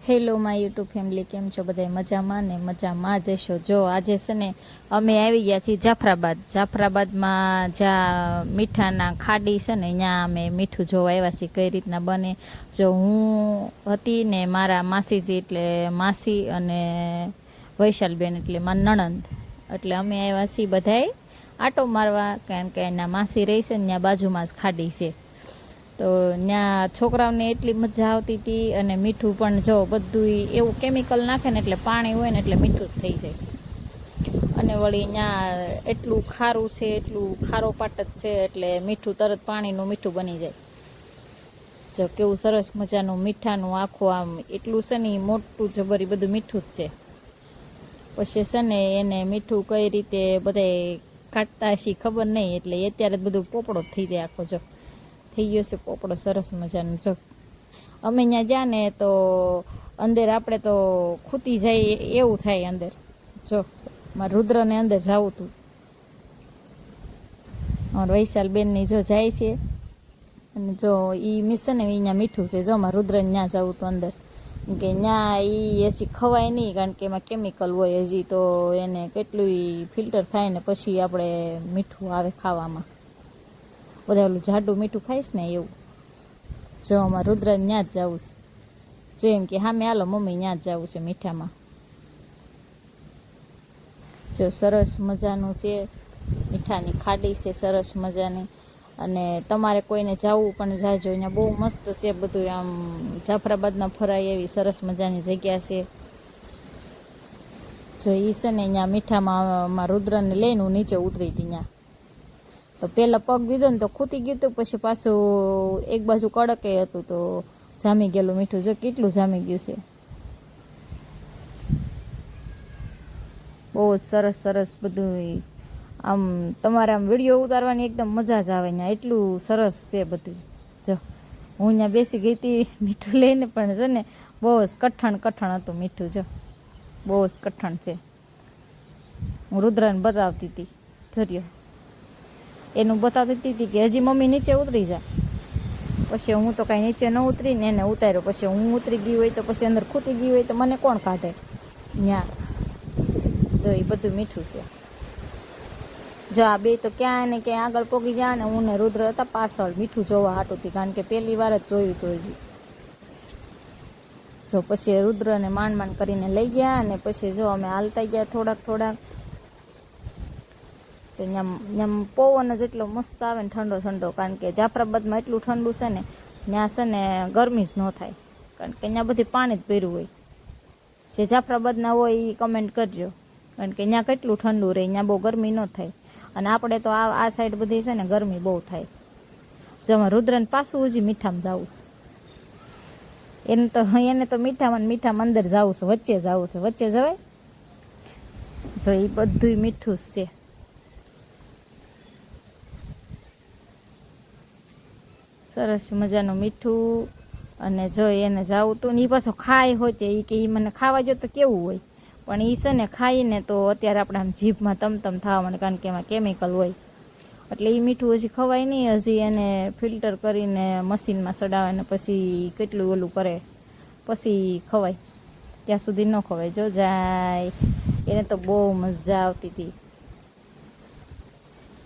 Hello my YouTube family, કેમ છો બધા? મજામાં ને મજામાં જ હશો. જો આજે છે ને અમે આવી ગયા છીએ જાફરાબાદમાં જ્યાં મીઠાના ખાડી છે ને ત્યાં અમે મીઠું જોવા આવ્યા છીએ કઈ રીતના બને. જો હું હતી ને મારા માસીજી એટલે માસી અને વૈશાલબેન એટલે મારા નણંદ, એટલે અમે આવ્યા છીએ બધાએ આટો મારવા, કારણ કે એના માસી રહી છે ને ત્યાં બાજુમાં જ ખાડી છે. તો ત્યાં છોકરાઓને એટલી મજા આવતી હતી. અને મીઠું પણ જો બધું એવું કેમિકલ નાખે ને એટલે પાણી હોય ને એટલે મીઠું જ થઈ જાય. અને વળી ત્યાં એટલું ખારું છે, એટલું ખારો પાટ જ છે, એટલે મીઠું તરત પાણીનું મીઠું બની જાય. જો કેવું સરસ મજાનું મીઠાનું આખું આમ એટલું છે ને મોટું જબરી બધું મીઠું જ છે. પછી છે ને એને મીઠું કઈ રીતે બધાય કાઢતા હશે ખબર નહીં, એટલે અત્યારે બધું પોપડો જ થઈ જાય આખો. જો થઈ ગયો છે પોપડો સરસ મજાનો. જો અમે ત્યાં ગયા ને તો અંદર આપણે તો ખૂતી જાય એવું થાય અંદર. જો મારા રુદ્રને અંદર જવું હતું, અમારા વૈશાલબેનની જો જાય છે. અને જો એ મિસ ને અહીંયા મીઠું છે. જો મારા રુદ્રને ત્યાં જવું હતું અંદર, કે ત્યાં એ હજી ખવાય નહીં, કારણ કે એમાં કેમિકલ હોય. હજી તો એને કેટલું ફિલ્ટર થાય ને પછી આપણે મીઠું આવે ખાવામાં. બધા ઓલું જાડું મીઠું ખાઈશ ને એવું. જો અમારે રુદ્રને ત્યાં જ જવું છે. જો એમ કે હા મેં હાલો મમ્મી ત્યાં જ જવું છે મીઠામાં. જો સરસ મજાનું છે, મીઠાની ખાડી છે સરસ મજાની. અને તમારે કોઈને જવું પણ જાજો, અહીંયા બહુ મસ્ત છે બધું. આમ જાફરાબાદમાં ફરાય એવી સરસ મજાની જગ્યા છે. જો એ છે ને અહીંયા મીઠામાં રુદ્રને લઈને હું નીચે ઉતરી હતી ત્યાં. તો પહેલાં પગ દીધો ને તો ખૂતી ગયું હતું, પછી પાછું એક બાજુ કડકે હતું તો જામી ગયેલું મીઠું. જો કેટલું જામી ગયું છે. બહુ સરસ સરસ બધું. આમ તમારે આમ વિડીયો ઉતારવાની એકદમ મજા જ આવે ત્યાં, એટલું સરસ છે બધું. જો હું અહીંયા બેસી ગઈ હતી મીઠું લઈને, પણ છે ને બહુ જ કઠણ હતું મીઠું. જો બહુ જ કઠણ છે. હું રુદ્રને બતાવતી હતી જરિયો, એનું બતાવતી હતી કે હજી મમ્મી નીચે ઉતરી જા. પછી હું તો કાંઈ નીચે ન ઉતરીને એને ઉતાર્યો. પછી હું ઉતરી ગઈ હોય તો પછી અંદર ખૂતી ગઈ હોય તો મને કોણ કાઢે ત્યાં. જો એ બધું મીઠું છે. જો આ બે તો ક્યાં ને ક્યાં આગળ પોગી ગયા, ને હું ને રુદ્ર હતા પાછળ મીઠું જોવા હાટુંથી, કારણ કે પહેલી વાર જ જોયું હતું હજી. જો પછી રુદ્રને માંડ કરીને લઈ ગયા, અને પછી જો અમે હાલતા ગયા થોડાક. ત્યાં પવન જ એટલો મસ્ત આવે ને ઠંડો, કારણ કે જાફરાબાદમાં એટલું ઠંડુ છે ને, ત્યાં છે ને ગરમી જ ન થાય, કારણ કે ત્યાં બધી પાણી જ ભર્યું હોય. જે જાફરાબાદના હોય એ કમેન્ટ કરજો, કારણ કે ત્યાં કેટલું ઠંડુ રહે, ત્યાં બહુ ગરમી ન થાય. અને આપણે તો આ સાઈડ બધી છે ને ગરમી બહુ થાય. જેમાં રુદ્રને પાછું હજી મીઠામાં જવું છે. એને તો મીઠામાં અંદર જવું છે, વચ્ચે જવું છે. વચ્ચે જવાય? જો એ બધું મીઠું જ છે. સરસ મજાનું મીઠું. અને જો એને જાવું તો એ પાછો ખાય હોય છે, એ કે એ મને ખાવા જો તો કેવું હોય, પણ એ છે ને ખાઈને તો અત્યારે આપણે આમ જીભમાં તમ થવા માંડે, કારણ કે એમાં કેમિકલ હોય. એટલે એ મીઠું હજી ખવાય નહીં, હજી એને ફિલ્ટર કરીને મશીનમાં સડાવે ને પછી કેટલું ઓલું કરે પછી ખવાય. ત્યાં સુધી ન ખવાય. જો જાય એને તો બહુ મજા આવતી હતી.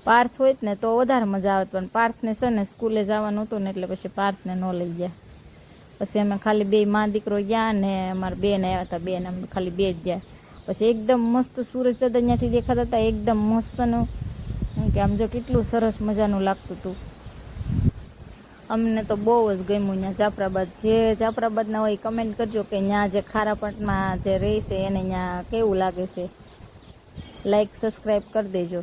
પાર્થ હોય ને તો વધારે મજા આવે, પણ પાર્થને છે ને સ્કૂલે જવાનું હતું ને એટલે પછી પાર્થને ન લઈ ગયા. પછી અમે ખાલી બે માં દીકરો ગયા, ને અમારા બેન આવ્યા હતા, બેન અમે ખાલી બે જ ગયા. પછી એકદમ મસ્ત સૂરજ દાદા ત્યાંથી દેખાતા હતા, એકદમ મસ્તનું, કે આમ જો કેટલું સરસ મજાનું લાગતું હતું. અમને તો બહુ જ ગમ્યું ત્યાં જાફરાબાદ. જે જાફરાબાદના હોય કમેન્ટ કરજો કે ત્યાં જે ખારાપટમાં જે રહે છે એને ત્યાં કેવું લાગે છે. લાઈક સબસ્ક્રાઈબ કરી દેજો.